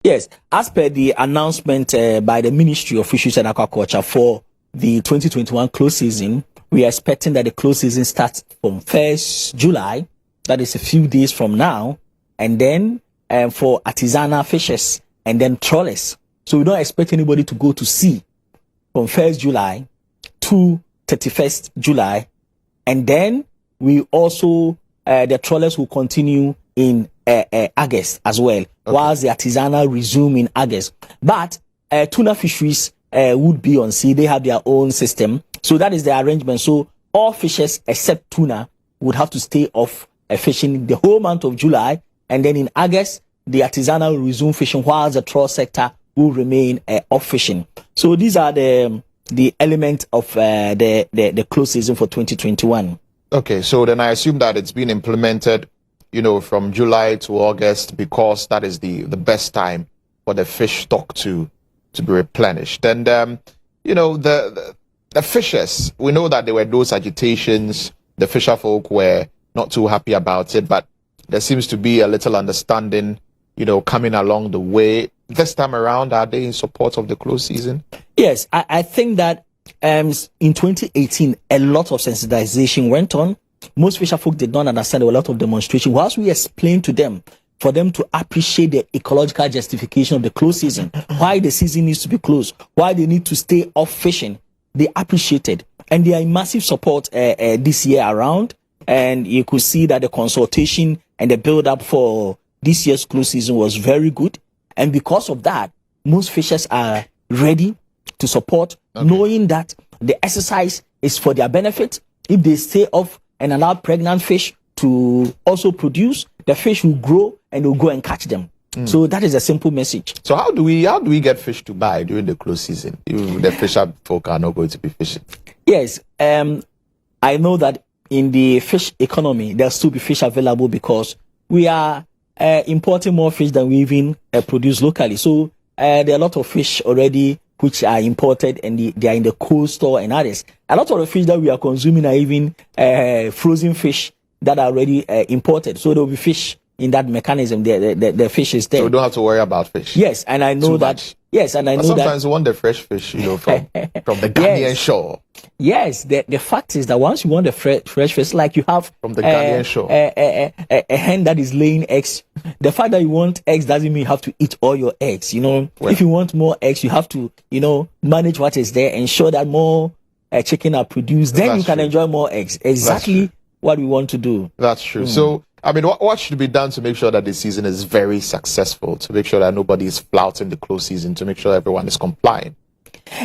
Yes, as per the announcement by the Ministry of Fisheries and Aquaculture for the 2021 close season, we are expecting that the close season starts from 1st July, that is a few days from now, and then for artisanal fishers and then trawlers. So we don't expect anybody to go to sea from 1st July to 31st July, and then we also, the trawlers will continue in August as well, whilst the artisanal resume in August. But tuna fisheries would be on sea. They have their own system. So that is the arrangement. So all fishers except tuna would have to stay off fishing the whole month of July. And then in August, the artisanal will resume fishing, whilst the trawl sector will remain off fishing. So these are the element of the close season for 2021. Okay, so then I assume that it's been implemented, from July to August, because that is the best time for the fish stock to be replenished. And the fishers, we know that there were those agitations. The fisher folk were not too happy about it, but there seems to be a little understanding, coming along the way. This time around, are they in support of the close season? Yes, I think that in 2018, a lot of sensitization went on. Most fisher folk did not understand. There were a lot of demonstration. Whilst we explained to them, for them to appreciate the ecological justification of the close season, why the season needs to be closed, why they need to stay off fishing, they appreciated. And they are in massive support this year around. And you could see that the consultation and the build-up for this year's close season was very good. And because of that, most fishers are ready to support, knowing that the exercise is for their benefit. If they stay off and allow pregnant fish to also produce, the fish will grow and they'll go and catch them. So that is a simple message. So how do we get fish to buy during the close season if the fisher folk are not going to be fishing? Yes, I know that in the fish economy, there'll still be fish available because we are importing more fish than we even produce locally. So there are a lot of fish already which are imported, and they are in the cold store and others. A lot of the fish that we are consuming are even frozen fish that are already imported. So there will be fish in that mechanism. The fish is there. So we don't have to worry about fish. Yes, and I know that. Much. Yes, and I know that. Sometimes we want the fresh fish, from the Ghanaian shore. Yes, the fact is that once you want the fresh fish, like you have from the Ghanaian shore, a hen that is laying eggs. The fact that you want eggs doesn't mean you have to eat all your eggs. Well, if you want more eggs, you have to, manage what is there, ensure that more chicken are produced. Then you can enjoy more eggs. Exactly what we want to do. That's true. So, what should be done to make sure that the season is very successful, to make sure that nobody is flouting the close season, to make sure everyone is complying?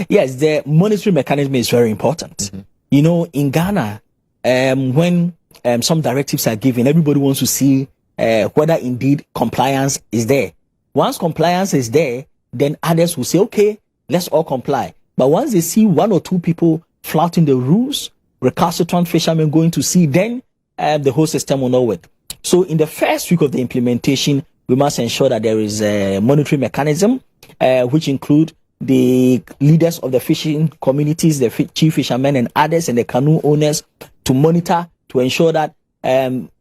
Yes, the monitoring mechanism is very important. In Ghana, when some directives are given, everybody wants to see whether indeed compliance is there. Once compliance is there, then others will say, okay, let's all comply. But once they see one or two people flouting the rules, recalcitrant fishermen going to sea, then the whole system will not work. So in the first week of the implementation, we must ensure that there is a monitoring mechanism, which include the leaders of the fishing communities, the chief fishermen and others, and the canoe owners to monitor, to ensure that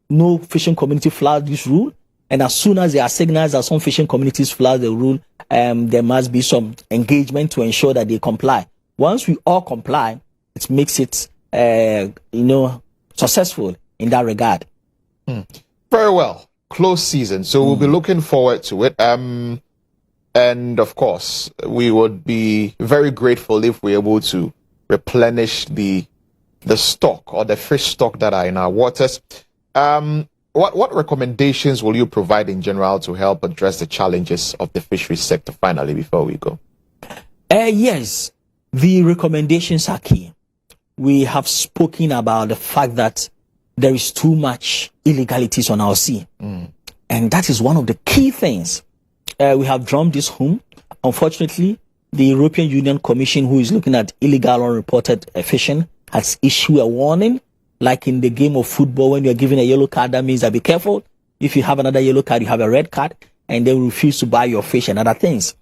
no fishing community flouts this rule. And as soon as there are signals that some fishing communities flout the rule, there must be some engagement to ensure that they comply. Once we all comply, it makes it, successful in that regard. Very well. Close season. So we'll be looking forward to it. And of course, we would be very grateful if we're able to replenish the stock or the fish stock that are in our waters. What recommendations will you provide in general to help address the challenges of the fisheries sector finally before we go? Yes, the recommendations are key. We have spoken about the fact that there is too much illegalities on our sea. And that is one of the key things. We have drummed this home. Unfortunately, the European Union Commission, who is looking at illegal unreported fishing, has issued a warning. Like in the game of football, when you're given a yellow card, that means that be careful. If you have another yellow card, you have a red card, and they will refuse to buy your fish and other things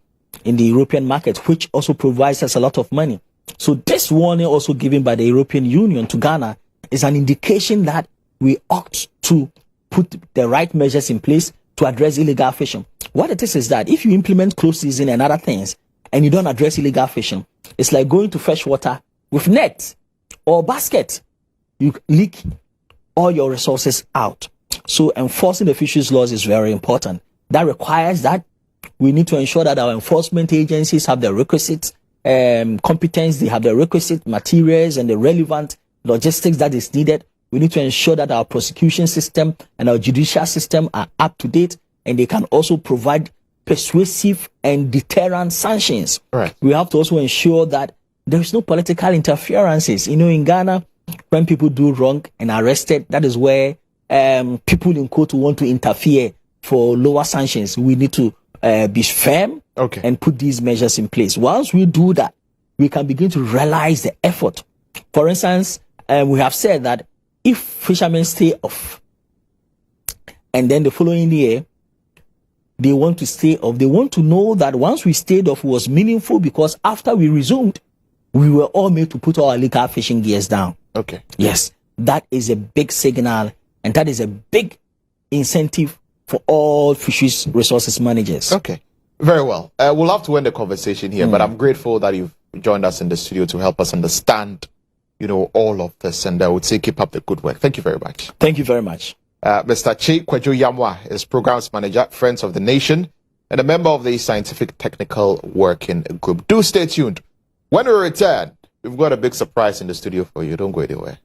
in the European market, which also provides us a lot of money. So this warning also given by the European Union to Ghana is an indication that we ought to put the right measures in place to address illegal fishing. What it is that if you implement closed season and other things, and you don't address illegal fishing, it's like going to fresh water with net or basket. You leak all your resources out. So enforcing the fisheries laws is very important. That requires that we need to ensure that our enforcement agencies have the requisite competence, they have the requisite materials and the relevant logistics that is needed. We need to ensure that our prosecution system and our judicial system are up to date, and they can also provide persuasive and deterrent sanctions. Right. We have to also ensure that there is no political interferences. You know, in Ghana, when people do wrong and are arrested, that is where people in court want to interfere for lower sanctions. We need to be firm and put these measures in place. Once we do that, we can begin to realize the effort. For instance, we have said that if fishermen stay off and then the following year they want to stay off, they want to know that once we stayed off was meaningful, because after we resumed, we were all made to put our illegal fishing gears down. Okay. Yes, that is a big signal, and that is a big incentive for all fisheries resources managers. Okay, very well. We'll have to end the conversation here, but I'm grateful that you've joined us in the studio to help us understand, you know, all of this, and I would say keep up the good work. Thank you very much. Thank you very much. Mr. Chi Kwadwo Yamwa is Programs Manager, Friends of the Nation, and a member of the Scientific Technical Working Group. Do stay tuned. When we return, we've got a big surprise in the studio for you. Don't go anywhere.